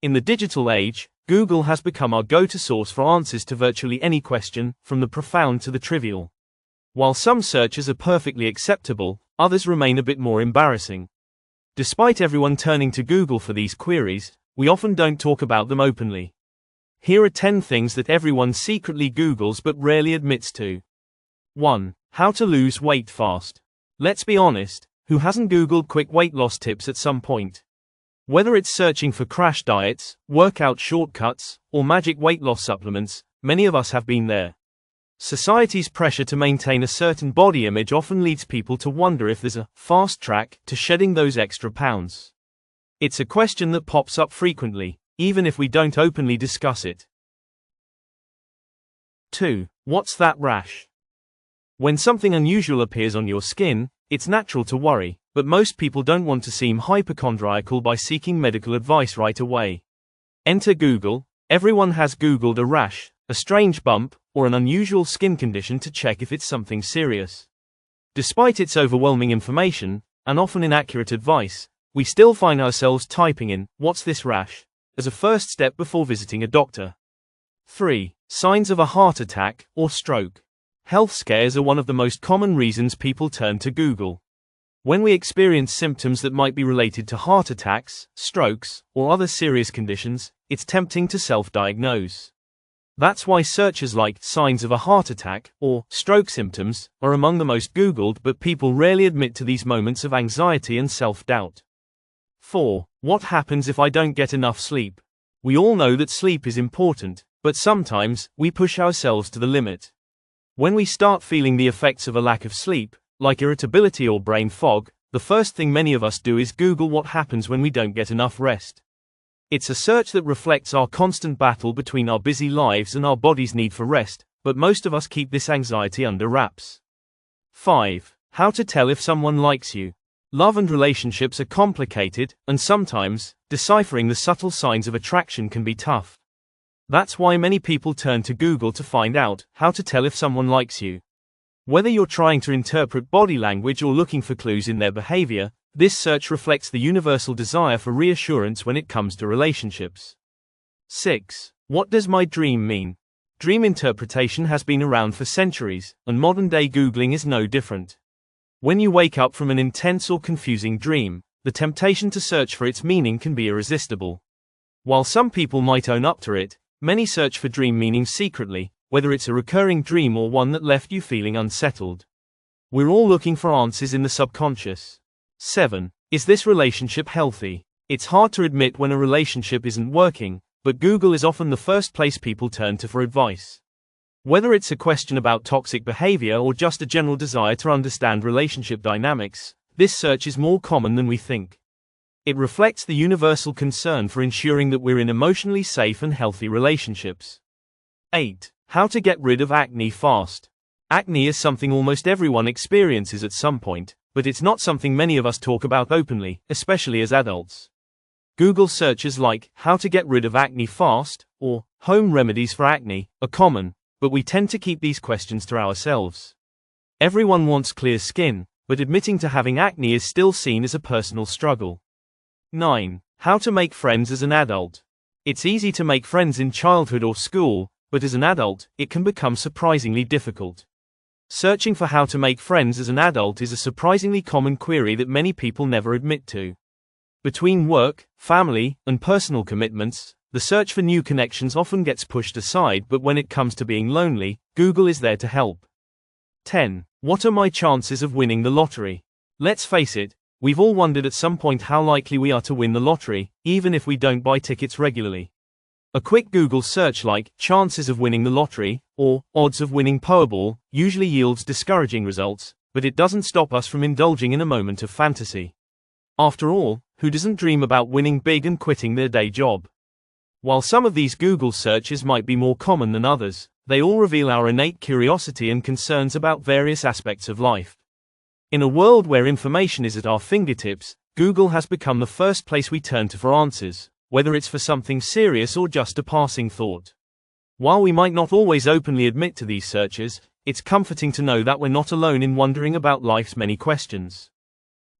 In the digital age, Google has become our go-to source for answers to virtually any question, from the profound to the trivial. While some searches are perfectly acceptable, others remain a bit more embarrassing. Despite everyone turning to Google for these queries, we often don't talk about them openly. Here are 10 things that everyone secretly Googles but rarely admits to. 1. How to lose weight fast. Let's be honest, who hasn't Googled quick weight loss tips at some point? Whether it's searching for crash diets, workout shortcuts, or magic weight loss supplements, many of us have been there. Society's pressure to maintain a certain body image often leads people to wonder if there's a fast track to shedding those extra pounds. It's a question that pops up frequently, even if we don't openly discuss it. 2. What's that rash? When something unusual appears on your skin, it's natural to worry, but most people don't want to seem hypochondriacal by seeking medical advice right away. Enter Google. Everyone has Googled a rash, a strange bump, or an unusual skin condition to check if it's something serious. Despite its overwhelming information, and often inaccurate advice, we still find ourselves typing in, "What's this rash?" as a first step before visiting a doctor. 3. Signs of a heart attack or stroke. Health scares are one of the most common reasons people turn to Google. When we experience symptoms that might be related to heart attacks, strokes, or other serious conditions, it's tempting to self-diagnose. That's why searches like signs of a heart attack or stroke symptoms are among the most Googled, but people rarely admit to these moments of anxiety and self-doubt. 4. What happens if I don't get enough sleep? We all know that sleep is important, but sometimes we push ourselves to the limit. When we start feeling the effects of a lack of sleep, like irritability or brain fog, the first thing many of us do is Google what happens when we don't get enough rest. It's a search that reflects our constant battle between our busy lives and our body's need for rest, but most of us keep this anxiety under wraps. 5. How to tell if someone likes you. Love and relationships are complicated, and sometimes, deciphering the subtle signs of attraction can be tough. That's why many people turn to Google to find out how to tell if someone likes you. Whether you're trying to interpret body language or looking for clues in their behavior, this search reflects the universal desire for reassurance when it comes to relationships. 6. What does my dream mean? Dream interpretation has been around for centuries, and modern-day Googling is no different. When you wake up from an intense or confusing dream, the temptation to search for its meaning can be irresistible. While some people might own up to it, many search for dream meanings secretly, whether it's a recurring dream or one that left you feeling unsettled. We're all looking for answers in the subconscious. 7. Is this relationship healthy? It's hard to admit when a relationship isn't working, but Google is often the first place people turn to for advice. Whether it's a question about toxic behavior or just a general desire to understand relationship dynamics, this search is more common than we think. It reflects the universal concern for ensuring that we're in emotionally safe and healthy relationships. 8. How to get rid of acne fast. Acne is something almost everyone experiences at some point, but it's not something many of us talk about openly, especially as adults. Google searches like, "How to get rid of acne fast," or "Home remedies for acne," are common, but we tend to keep these questions to ourselves. Everyone wants clear skin, but admitting to having acne is still seen as a personal struggle. 9. How to make friends as an adult. It's easy to make friends in childhood or school, but as an adult, it can become surprisingly difficult. Searching for how to make friends as an adult is a surprisingly common query that many people never admit to. Between work, family, and personal commitments, the search for new connections often gets pushed aside, but when it comes to being lonely, Google is there to help. 10. What are my chances of winning the lottery? Let's face it, we've all wondered at some point how likely we are to win the lottery, even if we don't buy tickets regularly. A quick Google search like "chances of winning the lottery" or "odds of winning Powerball" usually yields discouraging results, but it doesn't stop us from indulging in a moment of fantasy. After all, who doesn't dream about winning big and quitting their day job? While some of these Google searches might be more common than others, they all reveal our innate curiosity and concerns about various aspects of life. In a world where information is at our fingertips, Google has become the first place we turn to for answers, whether it's for something serious or just a passing thought. While we might not always openly admit to these searches, it's comforting to know that we're not alone in wondering about life's many questions.